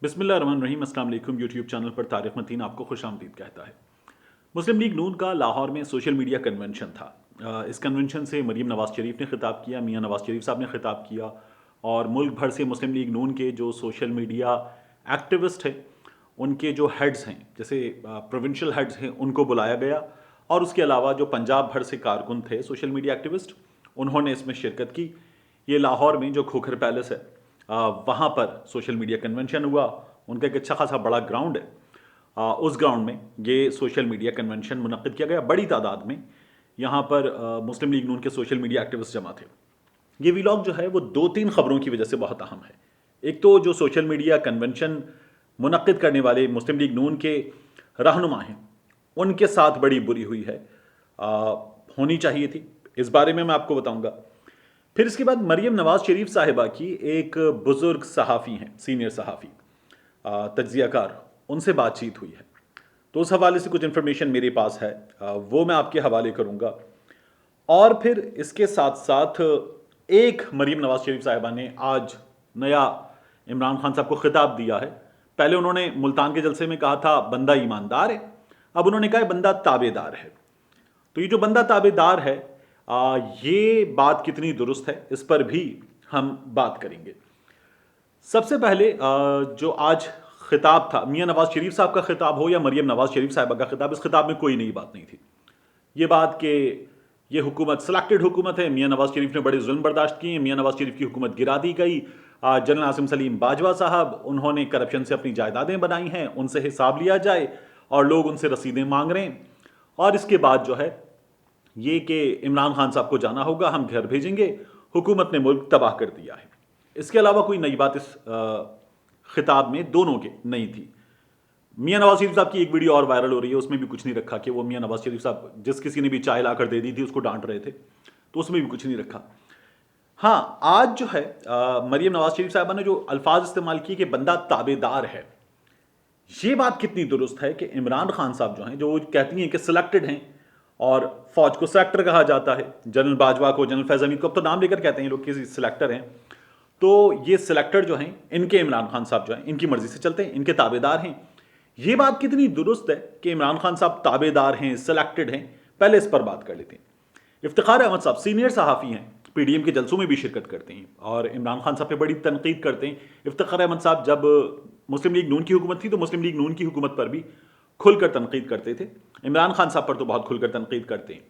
बिस्मिल्लाहिर्रहमानिर्रहीम। अस्सलाम वालेकुम। यूट्यूब चैनल पर तारिक मतीन आपको खुश आमदीद कहता है। मुस्लिम लीग नून का लाहौर में सोशल मीडिया कन्वेंशन था। इस कन्वेंशन से मरीम नवाज़ शरीफ ने खिताब किया, मियाँ नवाज़ शरीफ साहब ने खिताब किया और मुल्क भर से मुस्लिम लीग नून के जो सोशल मीडिया एक्टिविस्ट हैं, उनके जो हेड्स हैं, जैसे प्रोविंशियल हेड्स हैं, उनको बुलाया गया। और उसके अलावा जो पंजाब भर से कारकुन थे सोशल मीडिया एक्टिविस्ट, उन्होंने इसमें शिरकत की। ये लाहौर में जो खोखर पैलेस है, वहाँ पर सोशल मीडिया कन्वेंशन हुआ। उनका एक अच्छा खासा बड़ा ग्राउंड है। उस ग्राउंड में ये सोशल मीडिया कन्वेंशन मुनक्किद किया गया। बड़ी तादाद में यहाँ पर मुस्लिम लीग नून के सोशल मीडिया एक्टिविस्ट जमा थे। ये वीलॉग जो है वो 2-3 खबरों की वजह से बहुत अहम है। एक तो जो सोशल मीडिया कन्वेंशन मुनक्किद करने वाले मुस्लिम लीग नून के रहनुमा हैं, उनके साथ बड़ी बुरी हुई है, होनी चाहिए थी। इस बारे में मैं आपको बताऊंगा। फिर इसके बाद मरीम नवाज़ शरीफ साहिबा की एक बुज़ुर्ग सहाफ़ी हैं, सीनियर सहाफ़ी, तज्ज़ियाकार, उनसे बातचीत हुई है। तो उस हवाले से कुछ इन्फॉर्मेशन मेरे पास है, वो मैं आपके हवाले करूँगा। और फिर इसके साथ साथ एक मरीम नवाज़ शरीफ साहिबा ने आज नया इमरान खान साहब को खिताब दिया है। पहले उन्होंने मुल्तान के जलसे में कहा था बंदा ईमानदार है, अब उन्होंने कहा है बंदा ताबेदार है। तो ये जो बंदा ताबेदार है, ये बात कितनी दुरुस्त है, इस पर भी हम बात करेंगे। सबसे पहले जो आज खिताब था, मियाँ नवाज़ शरीफ साहब का खिताब हो या मरीम नवाज़ शरीफ साहबा का खिताब, इस खिताब में कोई नई बात नहीं थी। ये बात कि ये हुकूमत सिलेक्टेड हुकूमत है, मियाँ नवाज़ शरीफ ने बड़े जुल्म बर्दाश्त किए, मियाँ नवाज़ शरीफ की हुकूमत गिरा दी गई। जनरल आसिम सलीम बाजवा साहब, उन्होंने करप्शन से अपनी जायदादें बनाई हैं, उनसे हिसाब लिया जाए और लोग उनसे रसीदें मांग रहे हैं। और इसके बाद जो है ये कि इमरान खान साहब को जाना होगा, हम घर भेजेंगे, हुकूमत ने मुल्क तबाह कर दिया है। इसके अलावा कोई नई बात इस खिताब में दोनों के नहीं थी। मियाँ नवाज़ शरीफ साहब की एक वीडियो और वायरल हो रही है, उसमें भी कुछ नहीं रखा कि वो मियाँ नवाज़ शरीफ साहब जिस किसी ने भी चाय लाकर दे दी थी उसको डांट रहे थे, तो उसमें भी कुछ नहीं रखा। हाँ, आज जो है मरीम नवाज़ शरीफ साहबा ने जो अल्फाज इस्तेमाल किए कि बंदा ताबेदार है, ये बात कितनी दुरुस्त है कि इमरान खान साहब जो हैं, जो कहती हैं कि सिलेक्टेड हैं और फौज को सेलेक्टर कहा जाता है, जनरल बाजवा को, जनरल फैज़ हमीद को, अब तो नाम लेकर कहते हैं लोग कि सिलेक्टर हैं। तो ये सिलेक्टर जो हैं, इनके इमरान खान साहब जो हैं, इनकी मर्जी से चलते हैं, इनके ताबेदार हैं। ये बात कितनी दुरुस्त है कि इमरान खान साहब ताबेदार हैं, सिलेक्टेड हैं। पहले इस पर बात कर लेते हैं। इफ्तिखार अहमद साहब सीनियर सहाफ़ी हैं, पीडीएम के जलसों में भी शिरकत करते हैं और इमरान खान साहब पे बड़ी तनकीद करते हैं। इफ्तिखार अहमद साहब जब मुस्लिम लीग नून की हुकूमत थी तो मुस्लिम लीग नून की हुकूमत पर भी खुलकर तनकीद करते थे। इमरान खान साहब पर तो बहुत खुलकर तनकीद करते हैं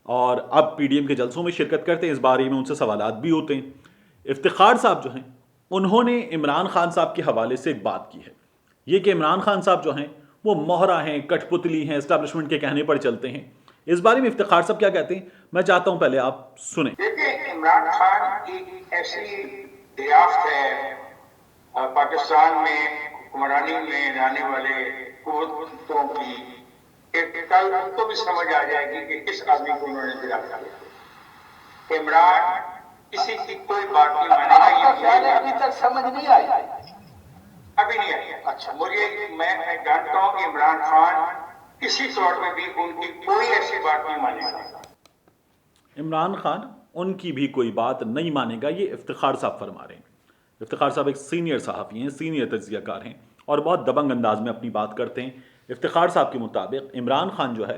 और अब पीडीएम के जलसों में शिरकत करते हैं, इस बारे में उनसे सवालात भी होते हैं। इफ्तिखार साहब जो हैं, उन्होंने इमरान खान साहब के हवाले से एक बात की है, ये कि इमरान खान साहब जो हैं वो मोहरा हैं, कठपुतली हैं, एस्टैब्लिशमेंट के कहने पर चलते हैं। इस बारे में इफ्तिखार साहब क्या कहते हैं, मैं चाहता हूं पहले आप सुने। देखिए, इमरान खान की ऐसी दरियाफ्त है पाकिस्तान में हुक्मरानी में आने वाले कुव्वतों की कि कल उनको भी समझ आ जाएगी कि किस आदमी को उन्होंने दरियाफ्त किया। इमरान किसी की कोई बात नहीं मानेगा। ये अभी तक समझ नहीं आई, अभी नहीं आई। अच्छा, मैं जानता हूँ कि इमरान खान किसी तौर पे भी उनकी कोई ऐसी बात नहीं मानेगा। इमरान खान उनकी भी कोई बात नहीं मानेगा, ये इफ्तिखार साहब फरमा रहे हैं। इफ्तिखार साहब एक सीनियर सहाफ़ी हैं, सीनियर तज्ज़ियाकार हैं और बहुत दबंग अंदाज में अपनी बात करते हैं। इफ्तिखार साहब के मुताबिक इमरान खान जो है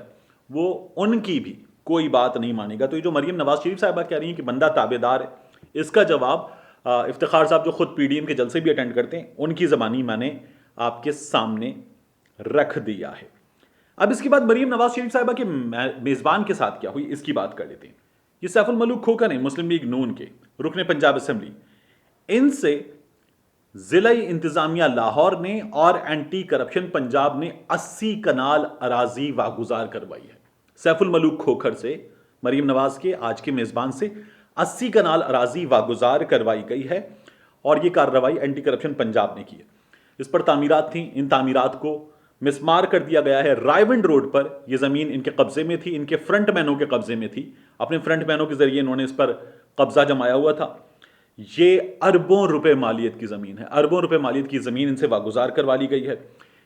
वो उनकी भी कोई बात नहीं मानेगा। तो ये जो मरीम नवाज़ शरीफ साहिबा कह रही हैं कि बंदा ताबेदार है, इसका जवाब इफ्तिखार साहब जो खुद पीडीएम के जलसे भी अटेंड करते हैं, उनकी ज़बानी मैंने आपके सामने रख दिया है। अब इसके बाद मरीम नवाज़ शरीफ साहिबा के मेज़बान के साथ क्या हुई, इसकी बात कर लेते हैं। ये सैफुल मलूक खोकर हैं, मुस्लिम लीग नून के रुकने पंजाब असम्बली। इनसे ज़िला इंतज़ामिया लाहौर ने और एंटी करप्शन पंजाब ने 80 कनाल अराजी वागुजार करवाई है। सैफुल मलूक खोखर से, मरीम नवाज़ के आज के मेज़बान से 80 कनाल अराजी वागुजार करवाई गई है और ये कार्रवाई एंटी करप्शन पंजाब ने की है। इस पर तामीरात थी, इन तामीरात को मिसमार कर दिया गया है। रायविंड रोड पर यह ज़मीन इनके कब्ज़े में थी, इनके फ्रंट मैनों के कब्ज़े में थी। अपने फ्रंट मैनों के ज़रिए इन्होंने इस पर कब्ज़ा जमाया हुआ था। ये अरबों रुपए मालियत की ज़मीन है, अरबों रुपए मालियत की ज़मीन इनसे वागुजार करवा ली गई है।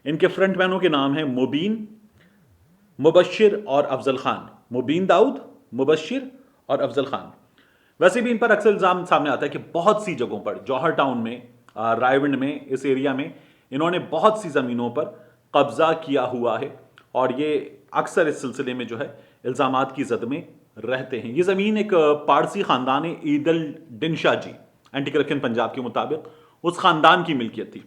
इनके फ्रंट मैनों के नाम हैं मुबीन, मुबशिर और अफजल खान। मुबीन दाऊद, मुबशिर और अफजल खान। वैसे भी इन पर अक्सर इल्ज़ाम सामने आता है कि बहुत सी जगहों पर, जौहर टाउन में रायविंड में, इस एरिया में इन्होंने बहुत सी ज़मीनों पर कब्ज़ा किया हुआ है और ये अक्सर इस सिलसिले में जो है इल्ज़ामात की जद में रहते हैं। ये ज़मीन एक पारसी ख़ानदान ईदल डिनशा जी, एंटी करप्शन पंजाब के मुताबिक उस ख़ानदान की मिल्कियत थी।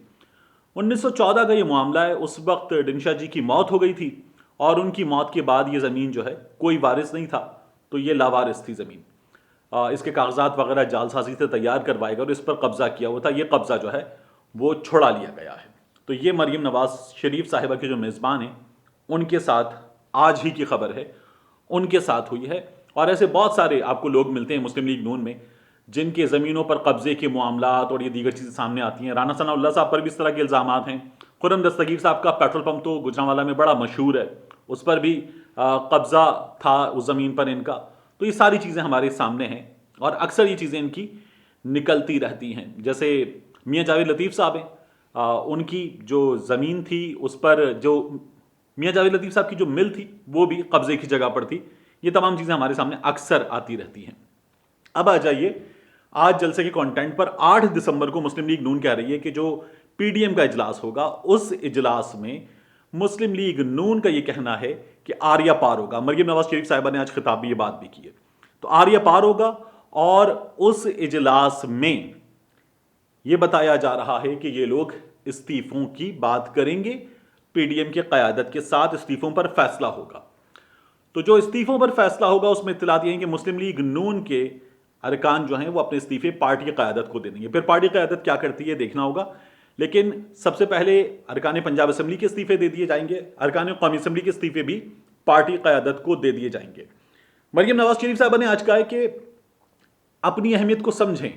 1914 का ये मामला है। उस वक्त डिनशा जी की मौत हो गई थी और उनकी मौत के बाद ये ज़मीन जो है कोई वारिस नहीं था, तो ये लावारिस थी ज़मीन। इसके कागजात वगैरह जालसाजी से तैयार करवाए गए और इस पर कब्ज़ा किया हुआ था। ये कब्ज़ा जो है वो छुड़ा लिया गया है। तो ये मरीम नवाज शरीफ साहिबा के जो मेज़बान हैं उनके साथ आज ही की खबर है, उनके साथ हुई है। और ऐसे बहुत सारे आपको लोग मिलते हैं मुस्लिम लीग नून में जिनके ज़मीनों पर कब्ज़े के मामलात और ये दीगर चीज़ें सामने आती हैं। राना सनाउल्लाह साहब पर भी इस तरह के इल्ज़ामात हैं। खुर्रम दस्तगीर साहब का पेट्रोल पंप तो गुजरांवाला में बड़ा मशहूर है, उस पर भी कब्ज़ा था उस ज़मीन पर इनका। तो ये सारी चीज़ें हमारे सामने हैं और अक्सर ये चीज़ें इनकी निकलती रहती हैं। जैसे मियाँ जावेद लतीफ़ साहब हैं, उनकी जो ज़मीन थी उस पर जो मियाँ जावेद लतीफ़ साहब की जो मिल थी वो भी कब्ज़े की जगह पर थी। ये तमाम चीज़ें हमारे सामने अक्सर आती रहती हैं। अब आ जाइए आज जलसे के कंटेंट पर। 8 दिसंबर को मुस्लिम लीग नून कह रही है कि जो पीडीएम का इजलास होगा उस इजलास में मुस्लिम लीग नून का ये कहना है कि आर्या पार होगा। मरीम नवाज शरीफ साहिबा ने आज खिताब में ये बात भी की है। तो आर्या पार होगा और उस इजलास में ये बताया जा रहा है कि ये लोग इस्तीफों की बात करेंगे, पीडीएम की क़यादत के साथ इस्तीफों पर फैसला होगा। तो जो इस्तीफों पर फैसला होगा उसमें इत्तलात ये हैं कि मुस्लिम लीग नून के अरकान जो हैं वो अपने इस्तीफे पार्टी की क़यादत को दे देंगे। फिर पार्टी की क़यादत क्या करती है देखना होगा, लेकिन सबसे पहले अरकान पंजाब असम्बली के इस्तीफे दे दिए जाएंगे, अरकान कौमी असम्बली के इस्तीफे भी पार्टी क़यादत को दे दिए जाएंगे। मरीम नवाज शरीफ साहबा ने आज कहा है कि अपनी अहमियत को समझें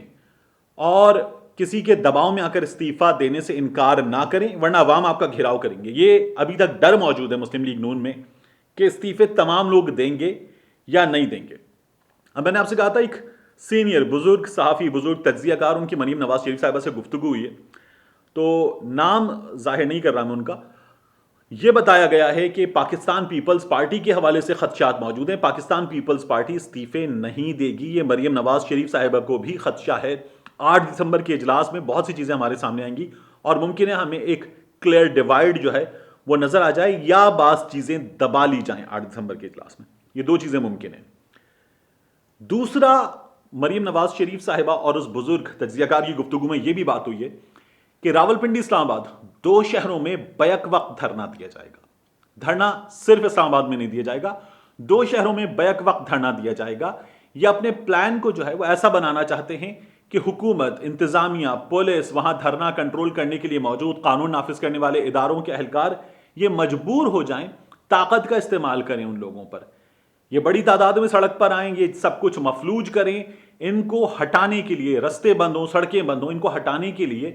और किसी के दबाव में आकर इस्तीफा देने से इनकार ना करें, वरना अवाम आपका घेराव करेंगे। ये अभी तक डर मौजूद है मुस्लिम लीग नून में कि इस्तीफे तमाम लोग देंगे या नहीं देंगे। अब मैंने आपसे कहा था एक सीनियर बुजुर्ग सहाफ़ी, बुजुर्ग तज्ज़ियाकार, उनकी मरीम नवाज शरीफ साहिबा से गुफ्तगू हुई है, तो नाम जाहिर नहीं कर रहा मैं उनका। यह बताया गया है कि पाकिस्तान पीपल्स पार्टी के हवाले से खदशात मौजूद हैं। पाकिस्तान पीपल्स पार्टी इस्तीफे नहीं देगी, ये मरीम नवाज शरीफ साहिबा को भी खदशा है। 8 दिसंबर के इजलास में बहुत सी चीज़ें हमारे सामने आएंगी और मुमकिन है हमें एक क्लियर डिवाइड जो है वो नज़र आ जाए या बास चीज़ें दबा ली जाएं 8 दिसंबर के इजलास में। ये दो चीज़ें मुमकिन है। दूसरा, मरीम नवाज शरीफ साहिबा और उस बुजुर्ग तज्ज़ियाकार की गुफ्तगू में यह भी बात हुई है कि रावलपिंडी इस्लामाबाद 2 शहरों में बैक वक्त धरना दिया जाएगा। धरना सिर्फ इस्लामाबाद में नहीं दिया जाएगा, 2 शहरों में बैक वक्त धरना दिया जाएगा। ये अपने प्लान को जो है वो ऐसा बनाना चाहते हैं कि हुकूमत, इंतजामिया, पुलिस, वहां धरना कंट्रोल करने के लिए मौजूद कानून नाफिज करने वाले इदारों के अहलकार ये मजबूर हो जाएं, ताकत का इस्तेमाल करें उन लोगों पर। ये बड़ी तादाद में सड़क पर आएं, ये सब कुछ मफलूज करें। इनको हटाने के लिए, रस्ते बंद हो, सड़कें बंद हो, इनको हटाने के लिए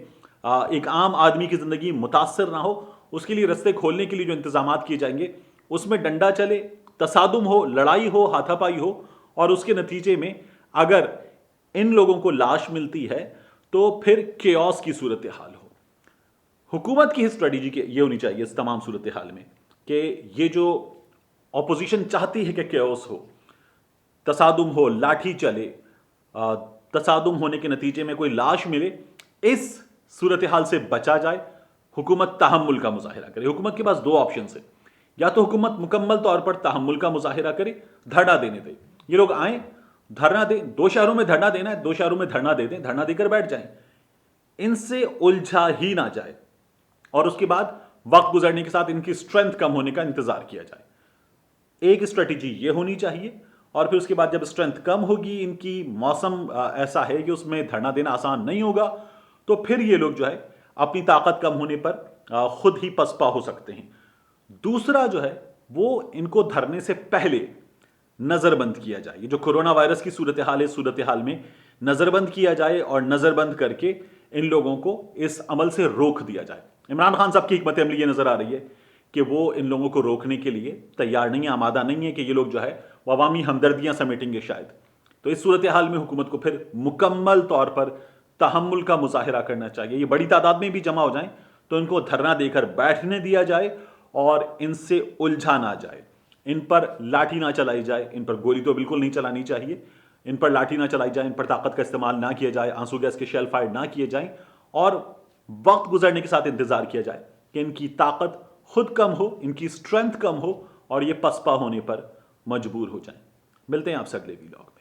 एक आम आदमी की जिंदगी मुतासर ना हो, उसके लिए रस्ते खोलने के लिए जो इंतजामात किए जाएंगे उसमें डंडा चले, तसादुम हो, लड़ाई हो, हाथापाई हो और उसके नतीजे में अगर इन लोगों को लाश मिलती है तो फिर केओस की सूरत हाल हो। हुकूमत की स्ट्रेटजी ये होनी चाहिए इस तमाम सूरत हाल में कि ये जो ऑपोजिशन चाहती है कि केओस हो, तसादुम हो, लाठी चले, तसादुम होने के नतीजे में कोई लाश मिले, इस सूरत हाल से बचा जाए। हुकूमत तहम्मुल का मुजाहिरा करे। हुकूमत के पास 2 ऑप्शन है, या तो हुकूमत मुकम्मल तौर पर तहम्मुल का मुजाहिरा करे, धरना देने दे, ये लोग आए धरना दें। 2 शहरों में धरना देना है, 2 शहरों में धरना दे दें, धरना देकर बैठ जाएं, इनसे उलझा ही ना जाए और उसके बाद वक्त गुजरने के साथ इनकी स्ट्रेंथ कम होने का इंतजार किया जाए। एक स्ट्रेटजी ये होनी चाहिए और फिर उसके बाद जब स्ट्रेंथ कम होगी, इनकी मौसम ऐसा है कि उसमें धरना देना आसान नहीं होगा, तो फिर ये लोग जो है अपनी ताकत कम होने पर खुद ही पसपा हो सकते हैं। दूसरा जो है वो इनको धरने से पहले नज़रबंद किया जाए। ये जो कोरोना वायरस की सूरत हाल है, सूरत हाल में नज़रबंद किया जाए और नज़रबंद करके इन लोगों को इस अमल से रोक दिया जाए। इमरान खान साहब की हिकमत अमली ये नज़र आ रही है कि वो इन लोगों को रोकने के लिए तैयार नहीं है, आमादा नहीं है कि ये लोग जो है वो अवामी हमदर्दियाँ समेटेंगे शायद। तो इस सूरत हाल में हुकूमत को फिर मुकम्मल तौर पर तहम्मुल का मुजाहिरा करना चाहिए। ये बड़ी तादाद में भी जमा हो जाएं तो इनको धरना देकर बैठने दिया जाए और इनसे उलझा ना जाए, इन पर लाठी ना चलाई जाए। इन पर गोली तो बिल्कुल नहीं चलानी चाहिए, इन पर लाठी ना चलाई जाए, इन पर ताकत का इस्तेमाल ना किया जाए, आंसू गैस के शेल फायर ना किए जाएं और وقت گزرنے کے ساتھ انتظار کیا جائے کہ ان کی طاقت خود کم ہو، ان کی اسٹرینتھ کم ہو اور یہ پسپا ہونے پر مجبور ہو جائیں۔ ملتے ہیں آپ سے اگلے ویلاگ میں۔